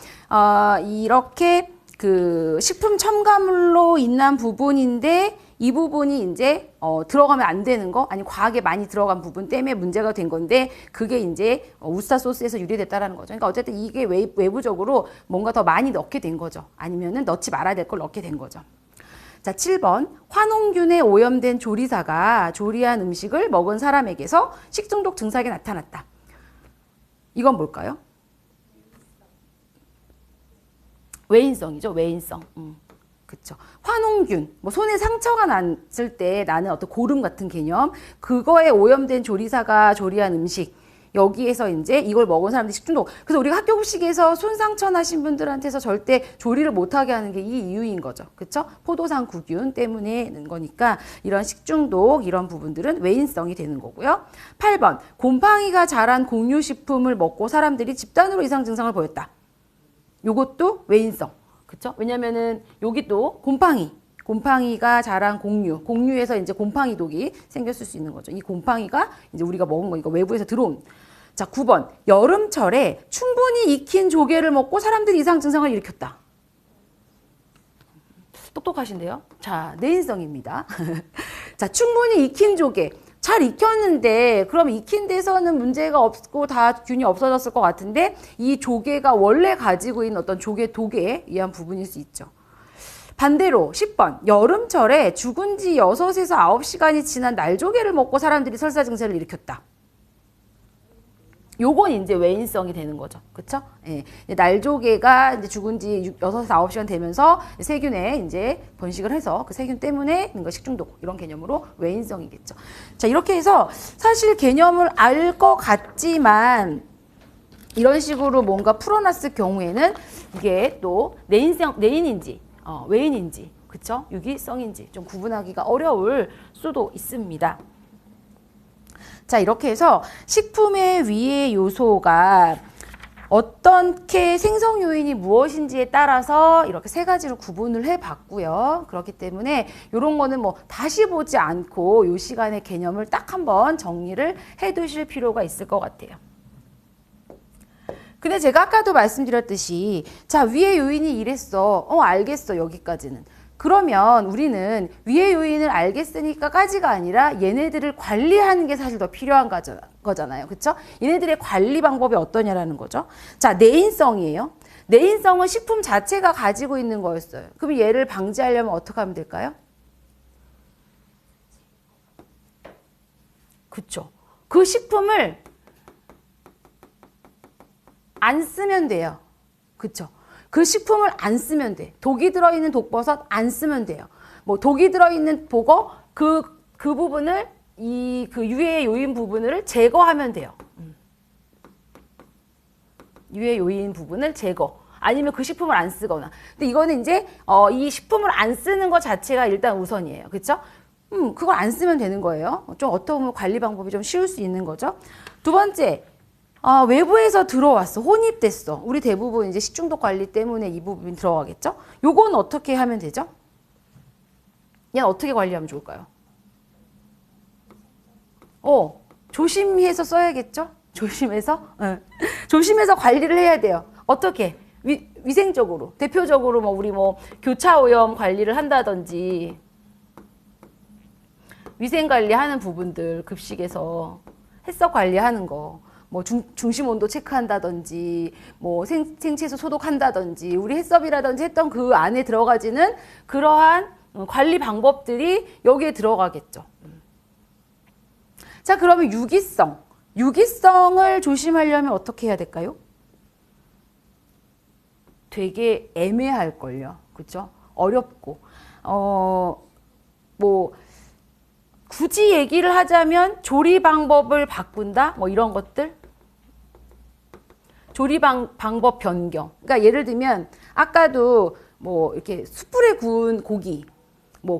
이렇게 그 식품 첨가물로 인한 부분인데 이 부분이 이제 들어가면 안 되는 거, 아니 과하게 많이 들어간 부분 때문에 문제가 된 건데 그게 이제 우스타 소스에서 유래됐다라는 거죠. 그러니까 어쨌든 이게 외부적으로 뭔가 더 많이 넣게 된 거죠. 아니면은 넣지 말아야 될 걸 넣게 된 거죠. 자, 7번 환원균에 오염된 조리사가 조리한 음식을 먹은 사람에게서 식중독 증상이 나타났다. 이건 뭘까요? 외인성이죠. 외인성. 그쵸. 환원균, 뭐 손에 상처가 났을 때 나는 어떤 고름 같은 개념, 그거에 오염된 조리사가 조리한 음식, 여기에서 이제 이걸 먹은 사람들이 식중독. 그래서 우리가 학교 급식에서 손 상처 나신 분들한테서 절대 조리를 못하게 하는 게 이 이유인 거죠. 그쵸? 포도상 구균 때문에는 거니까 이런 식중독, 이런 부분들은 외인성이 되는 거고요. 8번, 곰팡이가 자란 공유식품을 먹고 사람들이 집단으로 이상 증상을 보였다. 요것도 외인성. 그쵸? 왜냐면은 여기 또 곰팡이가 자란 공유에서 이제 곰팡이 독이 생겼을 수 있는 거죠. 이 곰팡이가 이제 우리가 먹은 거니까 외부에서 들어온. 자, 9번. 여름철에 충분히 익힌 조개를 먹고 사람들이 이상 증상을 일으켰다. 똑똑하신데요? 자, 내인성입니다. 자, 충분히 익힌 조개. 잘 익혔는데 그럼 익힌 데서는 문제가 없고 다 균이 없어졌을 것 같은데 이 조개가 원래 가지고 있는 어떤 조개 독에 의한 부분일 수 있죠. 반대로 10번 여름철에 죽은 지 6에서 9시간이 지난 날조개를 먹고 사람들이 설사 증세를 일으켰다. 요건 이제 외인성이 되는 거죠. 그쵸? 예. 날조개가 이제 죽은 지 6에서 9시간 되면서 세균에 이제 번식을 해서 그 세균 때문에 식중독 이런 개념으로 외인성이겠죠. 자, 이렇게 해서 사실 개념을 알 것 같지만 이런 식으로 뭔가 풀어놨을 경우에는 이게 또 내인인지 외인인지 그쵸? 유기성인지 좀 구분하기가 어려울 수도 있습니다. 자, 이렇게 해서 식품의 위의 요소가 어떻게 생성 요인이 무엇인지에 따라서 이렇게 세 가지로 구분을 해봤고요. 그렇기 때문에 이런 거는 뭐 다시 보지 않고 이 시간에 개념을 딱 한번 정리를 해두실 필요가 있을 것 같아요. 근데 제가 아까도 말씀드렸듯이 자, 위의 요인이 이랬어. 알겠어. 여기까지는. 그러면 우리는 위의 요인을 알겠으니까까지가 아니라 얘네들을 관리하는 게 사실 더 필요한 거잖아요. 그쵸? 얘네들의 관리 방법이 어떠냐라는 거죠. 자, 내인성이에요. 내인성은 식품 자체가 가지고 있는 거였어요. 그럼 얘를 방지하려면 어떻게 하면 될까요? 그쵸? 그 식품을 안 쓰면 돼요. 그쵸? 그 식품을 안 쓰면 돼. 독이 들어있는 독버섯 안 쓰면 돼요. 뭐 독이 들어있는 보거 그 부분을 그 유해 요인 부분을 제거하면 돼요. 유해 요인 부분을 제거. 아니면 그 식품을 안 쓰거나. 근데 이거는 이제 이 식품을 안 쓰는 것 자체가 일단 우선이에요. 그렇죠? 그걸 안 쓰면 되는 거예요. 좀 어떻게 보면 관리 방법이 좀 쉬울 수 있는 거죠. 두 번째, 외부에서 들어왔어. 혼입됐어. 우리 대부분 이제 식중독 관리 때문에 이 부분이 들어가겠죠? 요건 어떻게 하면 되죠? 얘는 어떻게 관리하면 좋을까요? 조심해서 써야겠죠? 조심해서? 조심해서 관리를 해야 돼요. 어떻게? 위생적으로. 대표적으로 우리 교차오염 관리를 한다든지, 위생 관리하는 부분들, 급식에서 햇석 관리하는 거, 중심 온도 체크한다든지, 생채소 소독한다든지, 우리 햇섭이라든지 했던 그 안에 들어가지는 그러한 관리 방법들이 여기에 들어가겠죠. 자, 그러면 유기성. 유기성을 조심하려면 어떻게 해야 될까요? 되게 애매할걸요. 그쵸? 어렵고. 굳이 얘기를 하자면 조리 방법을 바꾼다? 이런 것들? 조리 방법 변경. 그러니까 예를 들면, 아까도 이렇게 숯불에 구운 고기,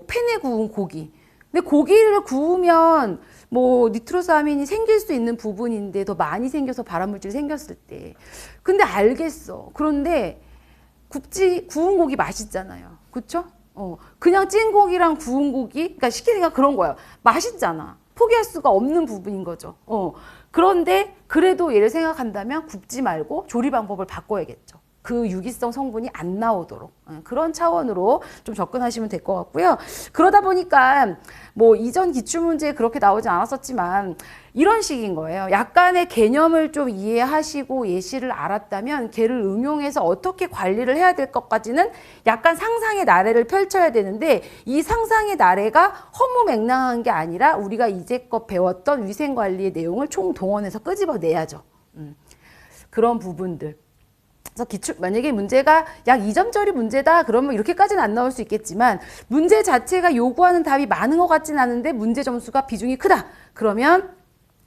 팬에 구운 고기. 근데 고기를 구우면 니트로사민이 생길 수 있는 부분인데 더 많이 생겨서 발암물질이 생겼을 때. 근데 알겠어. 그런데 구운 고기 맛있잖아요. 그쵸? 그냥 찐 고기랑 구운 고기, 그러니까 쉽게 생각 그런 거예요. 맛있잖아. 포기할 수가 없는 부분인 거죠. 그런데 그래도 얘를 생각한다면 굽지 말고 조리 방법을 바꿔야겠죠. 그 유기성 성분이 안 나오도록 그런 차원으로 좀 접근하시면 될 것 같고요. 그러다 보니까 이전 기출문제에 그렇게 나오지 않았었지만 이런 식인 거예요. 약간의 개념을 좀 이해하시고 예시를 알았다면 걔를 응용해서 어떻게 관리를 해야 될 것까지는 약간 상상의 나래를 펼쳐야 되는데 이 상상의 나래가 허무맹랑한 게 아니라 우리가 이제껏 배웠던 위생관리의 내용을 총동원해서 끄집어내야죠. 그런 부분들. 그래서 만약에 문제가 약 2점짜리 문제다 그러면 이렇게까지는 안 나올 수 있겠지만 문제 자체가 요구하는 답이 많은 것 같진 않은데 문제 점수가 비중이 크다. 그러면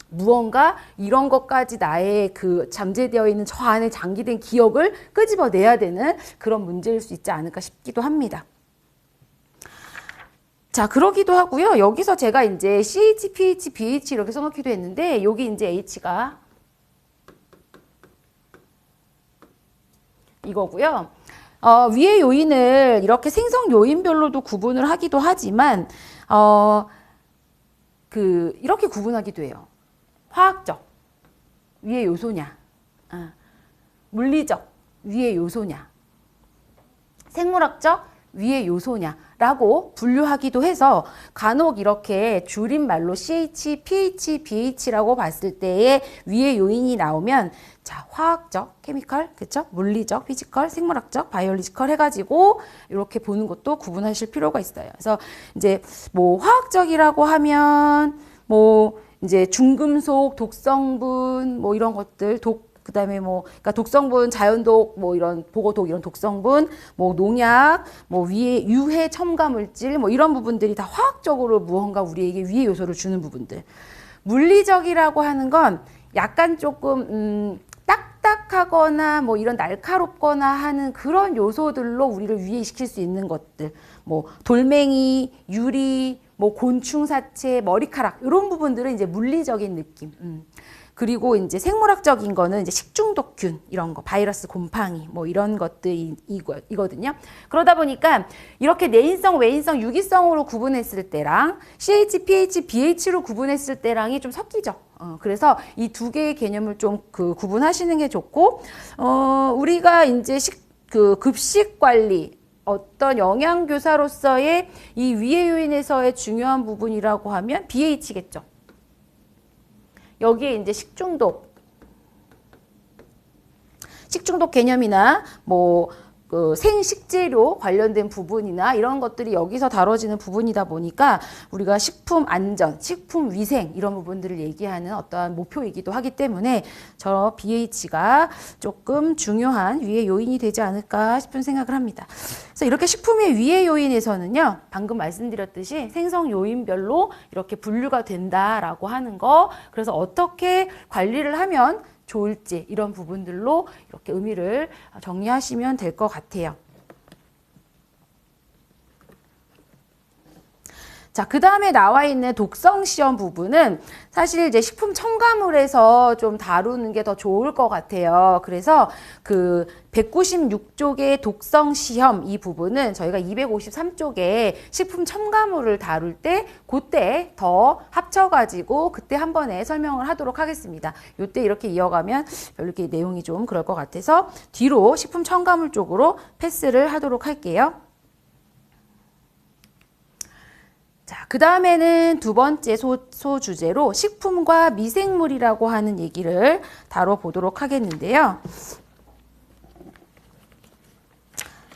무언가 이런 것까지 나의 그 잠재되어 있는 저 안에 잠기된 기억을 끄집어내야 되는 그런 문제일 수 있지 않을까 싶기도 합니다. 자, 그러기도 하고요. 여기서 제가 이제 CH, pH, BH 이렇게 써놓기도 했는데 여기 이제 H가 이거고요. 위의 요인을 이렇게 생성 요인별로도 구분을 하기도 하지만 이렇게 구분하기도 해요. 화학적 위의 요소냐, 물리적 위의 요소냐, 생물학적 위의 요소냐라고 분류하기도 해서 간혹 이렇게 줄임말로 CH, pH, BH라고 봤을 때의 위의 요인이 나오면 자, 화학적, 케미컬, 그쵸? 물리적, 피지컬, 생물학적, 바이올로지컬 해가지고 이렇게 보는 것도 구분하실 필요가 있어요. 그래서 이제 화학적이라고 하면 이제 중금속, 독성분 이런 것들, 그다음에 그러니까 독성분, 자연독, 이런 보고독 이런 독성분, 농약, 위에 유해 첨가 물질, 이런 부분들이 다 화학적으로 무언가 우리에게 위해 요소를 주는 부분들. 물리적이라고 하는 건 약간 조금 딱딱하거나 이런 날카롭거나 하는 그런 요소들로 우리를 위해시킬 수 있는 것들. 돌멩이, 유리, 곤충 사체, 머리카락 이런 부분들은 이제 물리적인 느낌. 그리고 이제 생물학적인 거는 이제 식중독균 이런 거, 바이러스, 곰팡이 이런 것들이 이거든요. 그러다 보니까 이렇게 내인성, 외인성, 유기성으로 구분했을 때랑 CH, pH, BH로 구분했을 때랑이 좀 섞이죠. 그래서 이 두 개의 개념을 좀 구분하시는 게 좋고, 우리가 이제 급식 관리, 어떤 영양교사로서의 이 위해 요인에서의 중요한 부분이라고 하면 BH겠죠. 여기에 이제 식중독 개념이나 그 생식재료 관련된 부분이나 이런 것들이 여기서 다뤄지는 부분이다 보니까 우리가 식품 안전, 식품 위생 이런 부분들을 얘기하는 어떠한 목표이기도 하기 때문에 저 BH가 조금 중요한 위해 요인이 되지 않을까 싶은 생각을 합니다. 그래서 이렇게 식품의 위해 요인에서는요, 방금 말씀드렸듯이 생성 요인별로 이렇게 분류가 된다라고 하는 거, 그래서 어떻게 관리를 하면 좋을지 이런 부분들로 이렇게 의미를 정리하시면 될 것 같아요. 자, 그 다음에 나와 있는 독성 시험 부분은 사실 이제 식품 첨가물에서 좀 다루는 게 더 좋을 것 같아요. 그래서 그 196쪽의 독성 시험 이 부분은 저희가 253쪽에 식품 첨가물을 다룰 때 그때 더 합쳐가지고 그때 한 번에 설명을 하도록 하겠습니다. 이때 이렇게 이어가면 별로 이렇게 내용이 좀 그럴 것 같아서 뒤로 식품 첨가물 쪽으로 패스를 하도록 할게요. 자, 그 다음에는 두 번째 소주제로 식품과 미생물이라고 하는 얘기를 다뤄보도록 하겠는데요.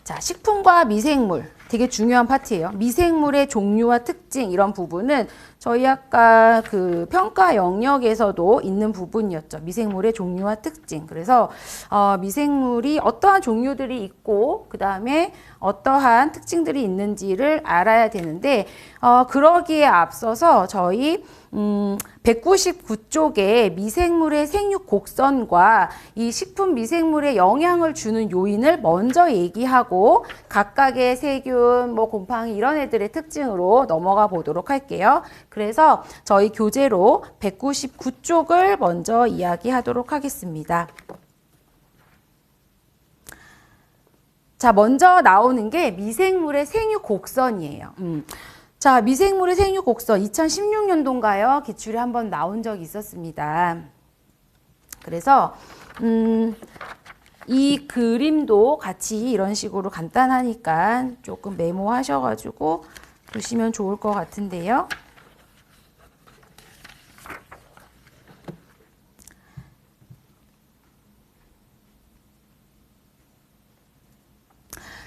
자, 식품과 미생물 되게 중요한 파트예요. 미생물의 종류와 특징 이런 부분은 저희 아까 그 평가 영역에서도 있는 부분이었죠. 미생물의 종류와 특징. 그래서 미생물이 어떠한 종류들이 있고 그 다음에 어떠한 특징들이 있는지를 알아야 되는데 그러기에 앞서서 저희 199쪽에 미생물의 생육 곡선과 이 식품 미생물에 영향을 주는 요인을 먼저 얘기하고 각각의 세균, 뭐 곰팡이 이런 애들의 특징으로 넘어가 보도록 할게요. 그래서 저희 교재로 199쪽을 먼저 이야기하도록 하겠습니다. 자, 먼저 나오는 게 미생물의 생육 곡선이에요. 자, 미생물의 생육 곡선 2016년도인가요? 기출이 한번 나온 적이 있었습니다. 그래서 이 그림도 같이 이런 식으로 간단하니까 조금 메모하셔가지고 보시면 좋을 것 같은데요.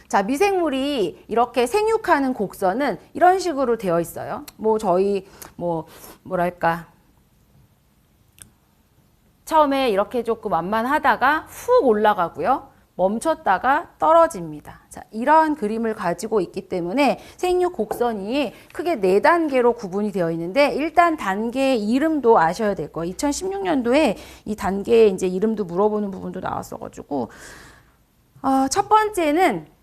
자, 미생물이 이렇게 생육하는 곡선은 이런 식으로 되어 있어요. 뭐 저희 뭐랄까 처음에 이렇게 조금 완만하다가 훅 올라가고요. 멈췄다가 떨어집니다. 자, 이러한 그림을 가지고 있기 때문에 생육 곡선이 크게 4단계로 구분이 되어 있는데 일단 단계 이름도 아셔야 될 거예요. 2016년도에 이 단계의 이제 이름도 물어보는 부분도 나왔어가지고 첫 번째는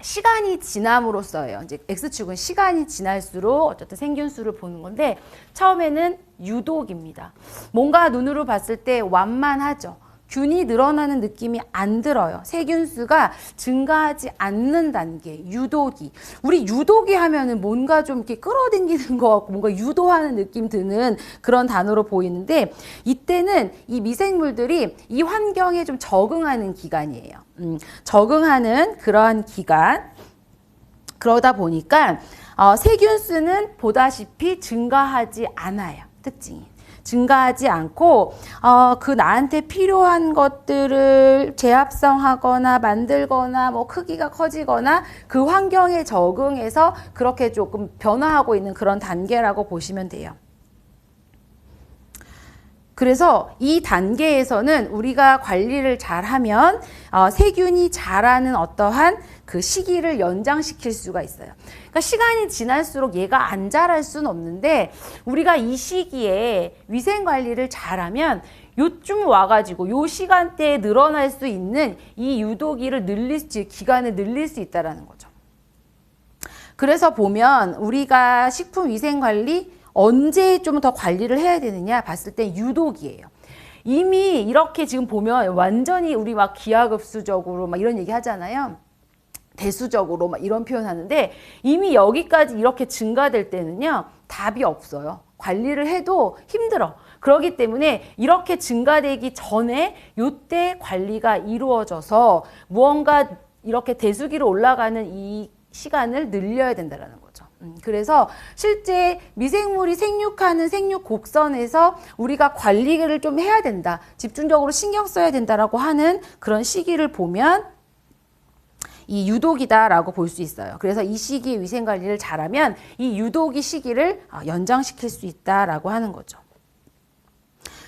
시간이 지남으로써예요. 이제 X축은 시간이 지날수록 어쨌든 생균수를 보는 건데 처음에는 유독입니다. 뭔가 눈으로 봤을 때 완만하죠. 균이 늘어나는 느낌이 안 들어요. 세균수가 증가하지 않는 단계, 유도기. 우리 유도기 하면은 뭔가 좀 이렇게 끌어당기는 것 같고 뭔가 유도하는 느낌 드는 그런 단어로 보이는데 이때는 이 미생물들이 이 환경에 좀 적응하는 기간이에요. 적응하는 그러한 기간. 그러다 보니까 세균수는 보다시피 증가하지 않아요. 특징이. 증가하지 않고 그 나한테 필요한 것들을 재합성하거나 만들거나 뭐 크기가 커지거나 그 환경에 적응해서 그렇게 조금 변화하고 있는 그런 단계라고 보시면 돼요. 그래서 이 단계에서는 우리가 관리를 잘하면 세균이 자라는 어떠한 그 시기를 연장시킬 수가 있어요. 그러니까 시간이 지날수록 얘가 안 자랄 수는 없는데 우리가 이 시기에 위생 관리를 잘하면 요쯤 와가지고 요 시간대에 늘어날 수 있는 이 유도기를 기간을 늘릴 수 있다는 거죠. 그래서 보면 우리가 식품 위생 관리 언제 좀 더 관리를 해야 되느냐 봤을 때 유독이에요. 이미 이렇게 지금 보면 완전히 우리 막 기하급수적으로 막 이런 얘기 하잖아요. 대수적으로 막 이런 표현 하는데 이미 여기까지 이렇게 증가될 때는요. 답이 없어요. 관리를 해도 힘들어. 그렇기 때문에 이렇게 증가되기 전에 요때 관리가 이루어져서 무언가 이렇게 대수기로 올라가는 이 시간을 늘려야 된다는 거죠. 그래서 실제 미생물이 생육하는 생육 곡선에서 우리가 관리를 좀 해야 된다. 집중적으로 신경 써야 된다라고 하는 그런 시기를 보면 이 유독이다라고 볼 수 있어요. 그래서 이 시기에 위생관리를 잘하면 이 유독이 시기를 연장시킬 수 있다라고 하는 거죠.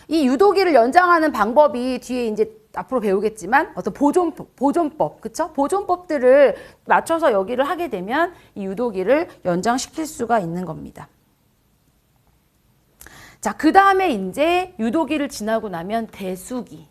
이 유도기를 연장하는 방법이 뒤에 이제 앞으로 배우겠지만 어떤 보존법, 그쵸? 보존법들을 맞춰서 여기를 하게 되면 이 유도기를 연장시킬 수가 있는 겁니다. 자, 그 다음에 이제 유도기를 지나고 나면 대수기.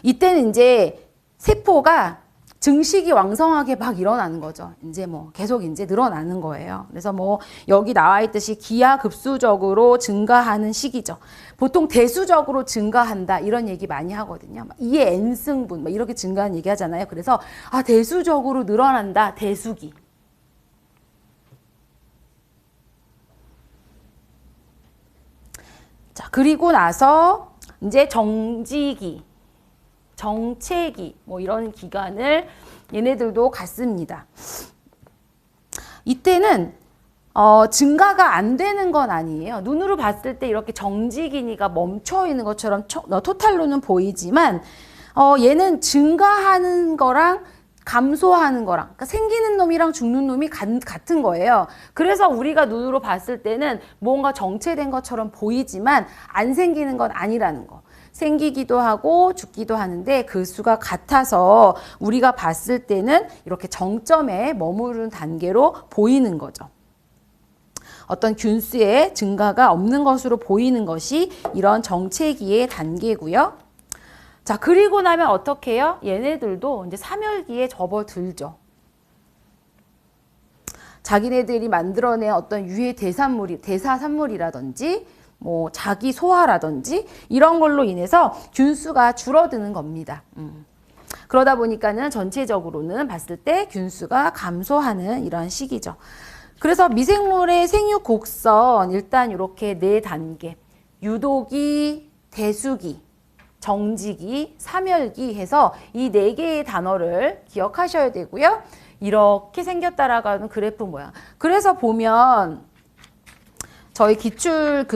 이때는 이제 세포가 증식이 왕성하게 막 일어나는 거죠. 이제 뭐 계속 이제 늘어나는 거예요. 그래서 뭐 여기 나와 있듯이 기하급수적으로 증가하는 시기죠. 보통 대수적으로 증가한다 이런 얘기 많이 하거든요. 2의 n승분 막 이렇게 증가하는 얘기 하잖아요. 그래서 대수적으로 늘어난다. 대수기. 자, 그리고 나서 이제 정지기, 정체기 뭐 이런 기간을 얘네들도 갖습니다. 이때는 증가가 안 되는 건 아니에요. 눈으로 봤을 때 이렇게 정지기니까 멈춰 있는 것처럼 토탈로는 보이지만 얘는 증가하는 거랑 감소하는 거랑 그러니까 생기는 놈이랑 죽는 놈이 같은 거예요. 그래서 우리가 눈으로 봤을 때는 뭔가 정체된 것처럼 보이지만 안 생기는 건 아니라는 거. 생기기도 하고 죽기도 하는데 그 수가 같아서 우리가 봤을 때는 이렇게 정점에 머무르는 단계로 보이는 거죠. 어떤 균수의 증가가 없는 것으로 보이는 것이 이런 정체기의 단계고요. 자, 그리고 나면 어떻게 해요? 얘네들도 이제 사멸기에 접어들죠. 자기네들이 만들어낸 어떤 유해 대사산물이라든지 뭐 자기 소화라든지 이런 걸로 인해서 균수가 줄어드는 겁니다. 그러다 보니까는 전체적으로는 봤을 때 균수가 감소하는 이런 시기죠. 그래서 미생물의 생육 곡선 일단 이렇게 4단계 유도기, 대수기, 정지기, 사멸기 해서 이 4개의 단어를 기억하셔야 되고요. 이렇게 생겼다라고 그래프 모양. 그래서 보면 저희 기출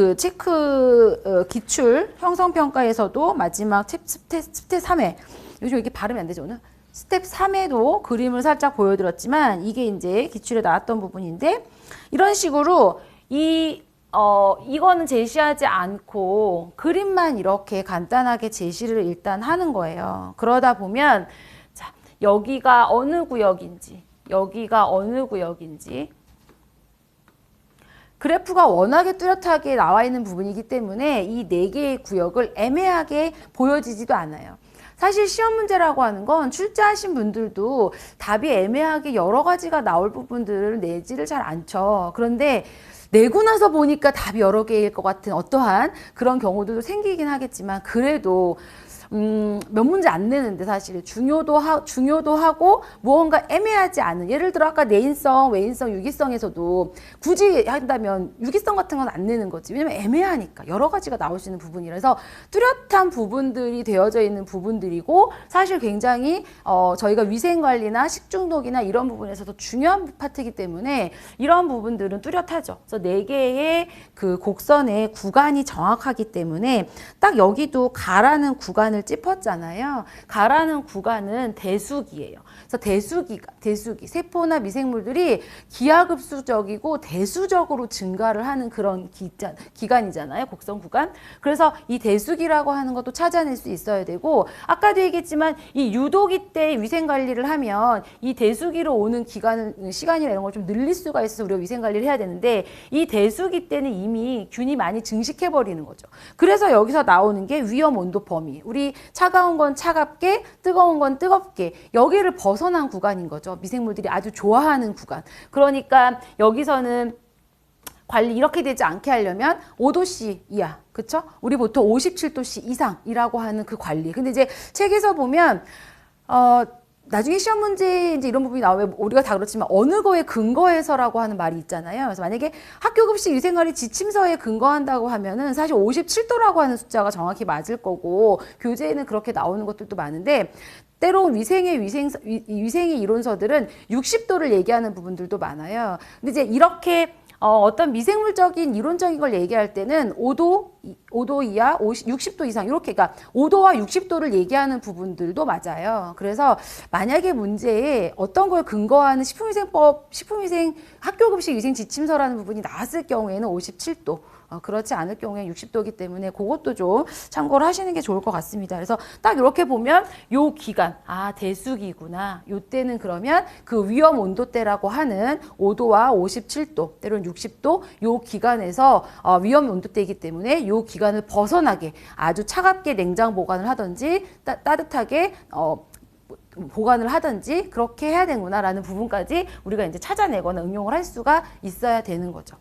기출 형성평가에서도 마지막 스텝 3회 요즘 이게 발음이 안 되죠 오늘? 스텝 3회도 그림을 살짝 보여드렸지만 이게 이제 기출에 나왔던 부분인데 이런 식으로 이거는 제시하지 않고 그림만 이렇게 간단하게 제시를 일단 하는 거예요. 그러다 보면 자, 여기가 어느 구역인지 여기가 어느 구역인지 그래프가 워낙에 뚜렷하게 나와 있는 부분이기 때문에 이 4개의 구역을 애매하게 보여지지도 않아요. 사실 시험 문제라고 하는 건 출제하신 분들도 답이 애매하게 여러 가지가 나올 부분들을 내지를 잘 않죠. 그런데 내고 나서 보니까 답이 여러 개일 것 같은 어떠한 그런 경우도 생기긴 하겠지만 그래도 몇 문제 안 내는데 사실 중요도 하고 무언가 애매하지 않은 예를 들어 아까 내인성, 외인성, 유기성에서도 굳이 한다면 유기성 같은 건 안 내는 거지. 왜냐면 애매하니까 여러 가지가 나올 수 있는 부분이라서 뚜렷한 부분들이 되어져 있는 부분들이고 사실 굉장히 저희가 위생관리나 식중독이나 이런 부분에서도 중요한 파트이기 때문에 이런 부분들은 뚜렷하죠. 그래서 4개의 그 곡선의 구간이 정확하기 때문에 딱 여기도 가라는 구간을 짚었잖아요. 가라는 구간은 대수기예요. 그래서 대수기, 세포나 미생물들이 기하급수적이고 대수적으로 증가를 하는 그런 기간이잖아요. 곡선 구간. 그래서 이 대수기라고 하는 것도 찾아낼 수 있어야 되고 아까도 얘기했지만 이 유도기 때 위생관리를 하면 이 대수기로 오는 시간이나 이런 걸 좀 늘릴 수가 있어서 우리가 위생관리를 해야 되는데 이 대수기 때는 이미 균이 많이 증식해버리는 거죠. 그래서 여기서 나오는 게 위험 온도 범위. 우리 차가운 건 차갑게, 뜨거운 건 뜨겁게 여기를 벗어난 구간인 거죠. 미생물들이 아주 좋아하는 구간. 그러니까 여기서는 관리 이렇게 되지 않게 하려면 5도씨 이하, 그쵸? 우리 보통 57도씨 이상이라고 하는 그 관리. 근데 이제 책에서 보면 나중에 시험 문제 이제 이런 부분이 나오면 우리가 다 그렇지만 어느 거에 근거해서라고 하는 말이 있잖아요. 그래서 만약에 학교 급식 위생관리 지침서에 근거한다고 하면은 사실 57도라고 하는 숫자가 정확히 맞을 거고 교재에는 그렇게 나오는 것들도 많은데 때로는 위생의 이론서들은 60도를 얘기하는 부분들도 많아요. 근데 이제 이렇게 어떤 미생물적인 이론적인 걸 얘기할 때는 5도 이하, 60도 이상 이렇게, 그러니까 5도와 60도를 얘기하는 부분들도 맞아요. 그래서 만약에 문제에 어떤 걸 근거하는 식품위생법, 식품위생 학교급식 위생 지침서라는 부분이 나왔을 경우에는 57도, 그렇지 않을 경우에 60도이기 때문에 그것도 좀 참고를 하시는 게 좋을 것 같습니다. 그래서 딱 이렇게 보면 요 기간, 대수기구나. 요 때는 그러면 그 위험 온도대라고 하는 5도와 57도, 때로는 60도 요 기간에서 위험 온도대이기 때문에 요 기간을 벗어나게 아주 차갑게 냉장 보관을 하든지 따뜻하게 보관을 하든지 그렇게 해야 되는구나라는 부분까지 우리가 이제 찾아내거나 응용을 할 수가 있어야 되는 거죠.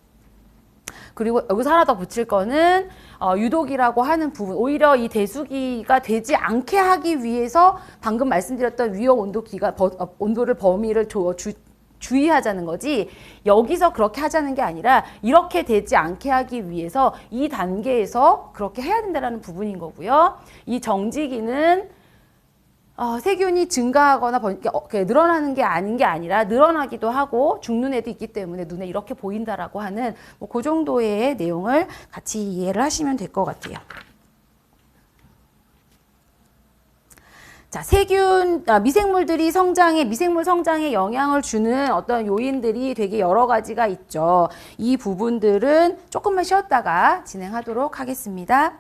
그리고 여기서 하나 더 붙일 거는 유독이라고 하는 부분, 오히려 이 대수기가 되지 않게 하기 위해서 방금 말씀드렸던 위험 온도 기간, 온도를 범위를 주의하자는 거지, 여기서 그렇게 하자는 게 아니라 이렇게 되지 않게 하기 위해서 이 단계에서 그렇게 해야 된다는 부분인 거고요. 이 정지기는 세균이 증가하거나 늘어나는 게 아닌 게 아니라 늘어나기도 하고 죽는 애도 있기 때문에 눈에 이렇게 보인다라고 하는 그 정도의 내용을 같이 이해를 하시면 될 것 같아요. 자, 미생물들이 미생물 성장에 영향을 주는 어떤 요인들이 되게 여러 가지가 있죠. 이 부분들은 조금만 쉬었다가 진행하도록 하겠습니다.